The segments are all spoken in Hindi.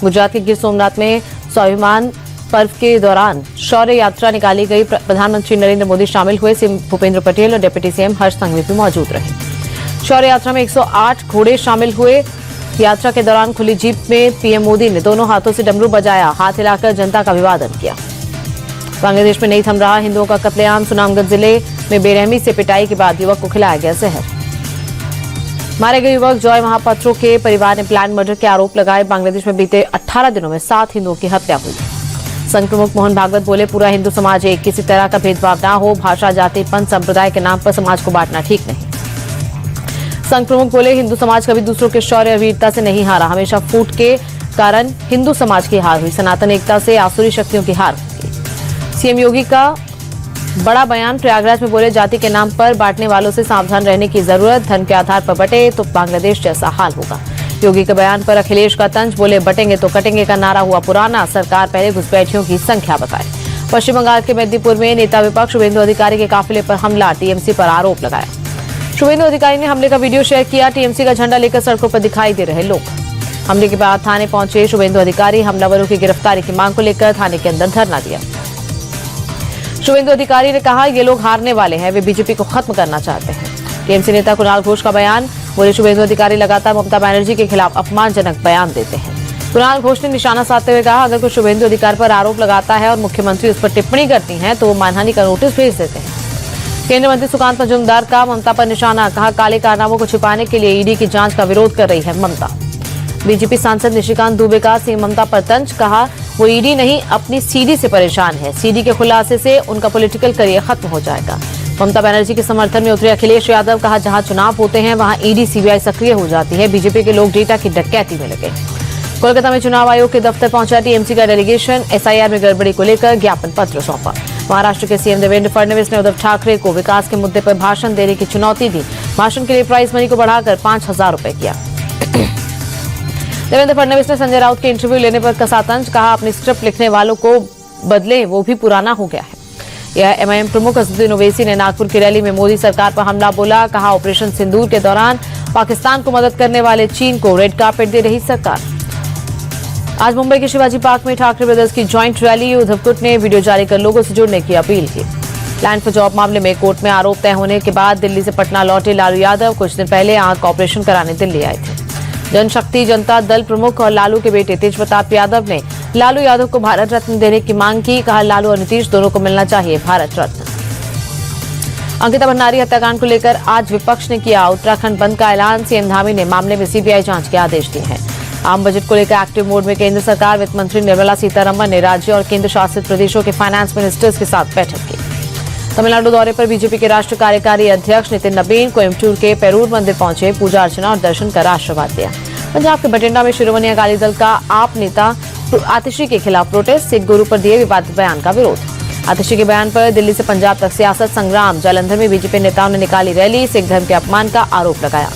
गुजरात के गिर सोमनाथ में स्वाभिमान पर्व के दौरान शौर्य यात्रा निकाली गई। प्रधानमंत्री नरेंद्र मोदी शामिल हुए। सीएम भूपेंद्र पटेल और डिप्टी सीएम हर्ष संघवी भी मौजूद रहे। शौर्य यात्रा में 108 घोड़े शामिल हुए। यात्रा के दौरान खुली जीप में पीएम मोदी ने दोनों हाथों से डमरू बजाया, हाथ हिलाकर जनता का अभिवादन किया। बांग्लादेश में नहीं थम रहा हिंदुओं का कत्लेआम। सुनामगढ़ जिले में बेरहमी से पिटाई के बाद युवक को खिलाया गया जहर। मारे गए युवक जॉय महापात्रों के परिवार ने प्लान मर्डर के आरोप लगाए। बांग्लादेश में बीते 18 दिनों में 7 हिंदुओं की हत्या हुई। संघ प्रमुख मोहन भागवत बोले, पूरा हिंदू समाज एक, किसी तरह का भेदभाव ना हो। भाषा, जाति, पंथ, संप्रदाय के नाम पर समाज को बांटना ठीक नहीं। संघ प्रमुख बोले, हिंदू समाज कभी दूसरों के शौर्य और वीरता से नहीं हारा। हमेशा फूट के कारण हिंदू समाज की हार हुई। सनातन एकता से आसुरी शक्तियों की हार हुई। सीएम योगी का बड़ा बयान। प्रयागराज में बोले, जाति के नाम पर बांटने वालों से सावधान रहने की जरूरत। धर्म के आधार पर बटे तो बांग्लादेश जैसा हाल होगा। योगी के बयान पर अखिलेश का तंज। बोले, बटेंगे तो कटेंगे का नारा हुआ पुराना। सरकार पहले घुसपैठियों की संख्या बताए। पश्चिम बंगाल के मेदिनीपुर में नेता विपक्ष शुभेंदु अधिकारी के काफिले पर हमला। टीएमसी पर आरोप लगाया। शुभेंदु अधिकारी ने हमले का वीडियो शेयर किया। टीएमसी का झंडा लेकर सड़कों पर दिखाई दे रहे लोग। हमले के बाद थाने पहुंचे शुभेंदु अधिकारी। हमलावरों की गिरफ्तारी की मांग को लेकर थाने के अंदर धरना दिया। शुभेंदु अधिकारी ने कहा, ये लोग हारने वाले हैं, वे बीजेपी को खत्म करना चाहते हैं। टीएमसी नेता कुणाल घोष का बयान। बोले, शुभेंदु अधिकारी लगातार ममता बनर्जी के खिलाफ अपमानजनक बयान देते हैं। कुणाल घोष ने निशाना साधते हुए कहा, अगर कोई शुभेंदु अधिकारी पर आरोप लगाता है और मुख्यमंत्री उस पर टिप्पणी करती हैं तो वो मानहानि का नोटिस भेज देते हैं। केंद्रीय मंत्री सुकांत मजूमदार का ममता पर निशाना। कहा, काले कारनामों को छिपाने के लिए ईडी की जांच का विरोध कर रही है ममता। बीजेपी सांसद निशिकांत दुबे का सीएम ममता पर तंज। कहा, वो ईडी नहीं अपनी सीडी से परेशान है। सीडी के खुलासे से उनका पॉलिटिकल करियर खत्म हो जाएगा। ममता बनर्जी के समर्थन में उतरे अखिलेश यादव। कहा, जहां चुनाव होते हैं वहां ईडी सीबीआई सक्रिय हो जाती है। बीजेपी के लोग डेटा की डकैती में लगे। कोलकाता में चुनाव आयोग के दफ्तर पहुंचा टीएमसी का डेलीगेशन। एसआईआर में गड़बड़ी को लेकर ज्ञापन पत्र सौंपा। महाराष्ट्र के सीएम देवेंद्र फडणवीस ने उद्धव ठाकरे को विकास के मुद्दे पर भाषण देने की चुनौती दी। भाषण के लिए प्राइज मनी को बढ़ाकर 5,000 रुपए किया। देवेंद्र फडणवीस ने संजय राउत के इंटरव्यू लेने पर कसा तंज। कहा, अपनी स्क्रिप्ट लिखने वालों को बदले, वो भी पुराना हो गया है। यह एमआईएम प्रमुख असदुद्दीन ओवैसी ने नागपुर की रैली में मोदी सरकार पर हमला बोला। कहा, ऑपरेशन सिंदूर के दौरान पाकिस्तान को मदद करने वाले चीन को रेड कार्पेट दे रही सरकार। आज मुंबई के शिवाजी पार्क में ठाकरे ब्रदर्स की ज्वाइंट रैली। उद्धव गुट ने वीडियो जारी कर लोगों से जुड़ने की अपील की। लैंड फॉर जॉब मामले में कोर्ट में आरोप तय होने के बाद दिल्ली से पटना लौटे लालू यादव कुछ दिन पहले आंख का ऑपरेशन कराने दिल्ली आए थे। जनशक्ति जनता दल प्रमुख और लालू के बेटे तेज प्रताप यादव ने लालू यादव को भारत रत्न देने की मांग की। कहा, लालू और नीतीश दोनों को मिलना चाहिए भारत रत्न। अंकिता भंडारी हत्याकांड को लेकर आज विपक्ष ने किया उत्तराखंड बंद का ऐलान। सीएम धामी ने मामले में सीबीआई जांच के आदेश दिए हैं। आम बजट को लेकर एक्टिव मोड में केंद्र सरकार। वित्त मंत्री निर्मला सीतारमण ने राज्य और केंद्र शासित प्रदेशों के फाइनेंस मिनिस्टर्स के साथ बैठक की। तमिलनाडु दौरे पर बीजेपी के राष्ट्रीय कार्यकारी अध्यक्ष नितिन नबीन कोयम्बटूर के पेरूर मंदिर पहुंचे। पूजा अर्चना और दर्शन कर आशीर्वाद दिया। पंजाब के बठिंडा में शिरोमणि अकाली दल का आप नेता आतिशी के खिलाफ प्रोटेस्ट। सिख गुरु पर दिए विवादित बयान का विरोध। आतिशी के बयान पर दिल्ली से पंजाब तक सियासत संग्राम। जालंधर में बीजेपी नेताओं ने निकाली रैली। सिख धर्म के अपमान का आरोप लगाया।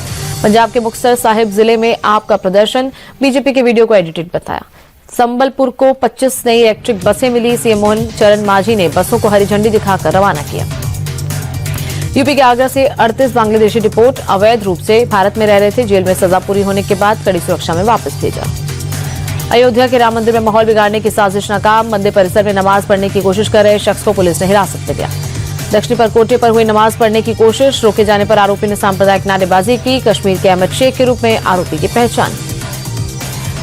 पंजाब के मुक्तसर साहिब जिले में आप का प्रदर्शन। बीजेपी के वीडियो को एडिटेड बताया। संबलपुर को 25 नई इलेक्ट्रिक बसें मिली। सीएम मोहन चरण मांझी ने बसों को हरी झंडी दिखाकर रवाना किया। यूपी के आगरा से 38 बांग्लादेशी डिपोर्ट अवैध रूप से भारत में रह रहे थे। जेल में सजा पूरी होने के बाद कड़ी सुरक्षा में वापस भेजा। अयोध्या के राम मंदिर में माहौल बिगाड़ने की साजिश नाकाम। मंदिर परिसर में नमाज पढ़ने की कोशिश कर रहे शख्स को पुलिस ने हिरासत में लिया। दक्षिणी परकोटे पर हुई नमाज पढ़ने की कोशिश। रोके जाने पर आरोपी ने सांप्रदायिक नारेबाजी की। कश्मीर के अहमद शेख के रूप में आरोपी की पहचान।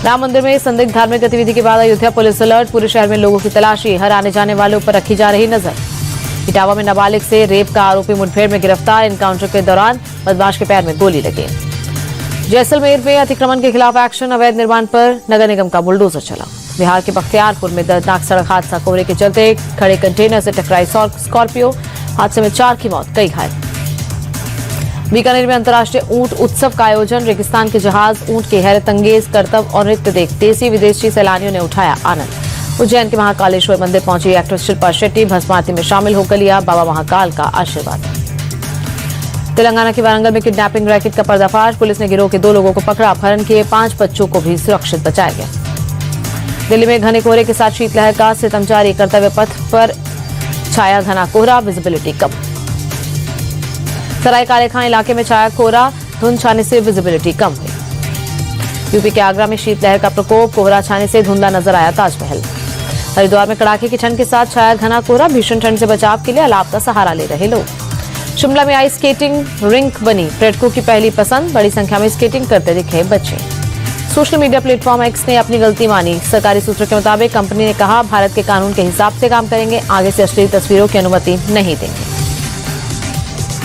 राम मंदिर में संदिग्ध धार्मिक गतिविधि के बाद अयोध्या पुलिस अलर्ट। पूरे शहर में लोगों की तलाशी। हर आने जाने वालों पर रखी जा रही नजर। इटावा में नाबालिग से रेप का आरोपी मुठभेड़ में गिरफ्तार। एनकाउंटर के दौरान बदमाश के पैर में गोली लगी। जैसलमेर में अतिक्रमण के खिलाफ एक्शन। अवैध निर्माण पर नगर निगम का बुलडोजर चला। बिहार के बख्तियारपुर में दर्दनाक सड़क हादसा। कोहरे के चलते खड़े कंटेनर से टकराई स्कॉर्पियो। हादसे में 4 की मौत, कई घायल। बीकानेर में अंतर्राष्ट्रीय ऊंट उत्सव का आयोजन। रेगिस्तान के जहाज ऊंट के हैरत अंगेज करतब और नृत्य देख देसी विदेशी सैलानियों ने उठाया आनंद। उज्जैन के महाकालेश्वर मंदिर पहुंची एक्ट्रेस शिल्पा शेट्टी। भस्म आरती में शामिल होकर लिया बाबा महाकाल का आशीर्वाद। तेलंगाना के वारंगल में किडनैपिंग रैकेट का पर्दाफाश। पुलिस ने गिरोह के 2 लोगों को पकड़ा। अपहरण किए 5 बच्चों को भी सुरक्षित बचाया गया। दिल्ली में घने कोहरे के साथ शीतलहर का सितम जारी। कर्तव्य पथ पर छाया घना कोहरा। विजिबिलिटी कम। सराय काले खां इलाके में छाया कोहरा। धुंध छाने से विजिबिलिटी कम हुई। यूपी के आगरा में शीतलहर का प्रकोप, कोहरा छाने से धुंधला नजर आया ताजमहल। हरिद्वार में कड़ाके की ठंड के साथ छाया घना कोहरा, भीषण ठंड से बचाव के लिए अलाव का सहारा ले रहे लोग। शिमला में आइस स्केटिंग रिंक बनी पर्यटकों की पहली पसंद, बड़ी संख्या में स्केटिंग करते दिखे बच्चे। सोशल मीडिया प्लेटफॉर्म एक्स ने अपनी गलती मानी, सरकारी सूत्रों के मुताबिक कंपनी ने कहा भारत के कानून के हिसाब से काम करेंगे, आगे से अश्लील तस्वीरों की अनुमति नहीं देंगे।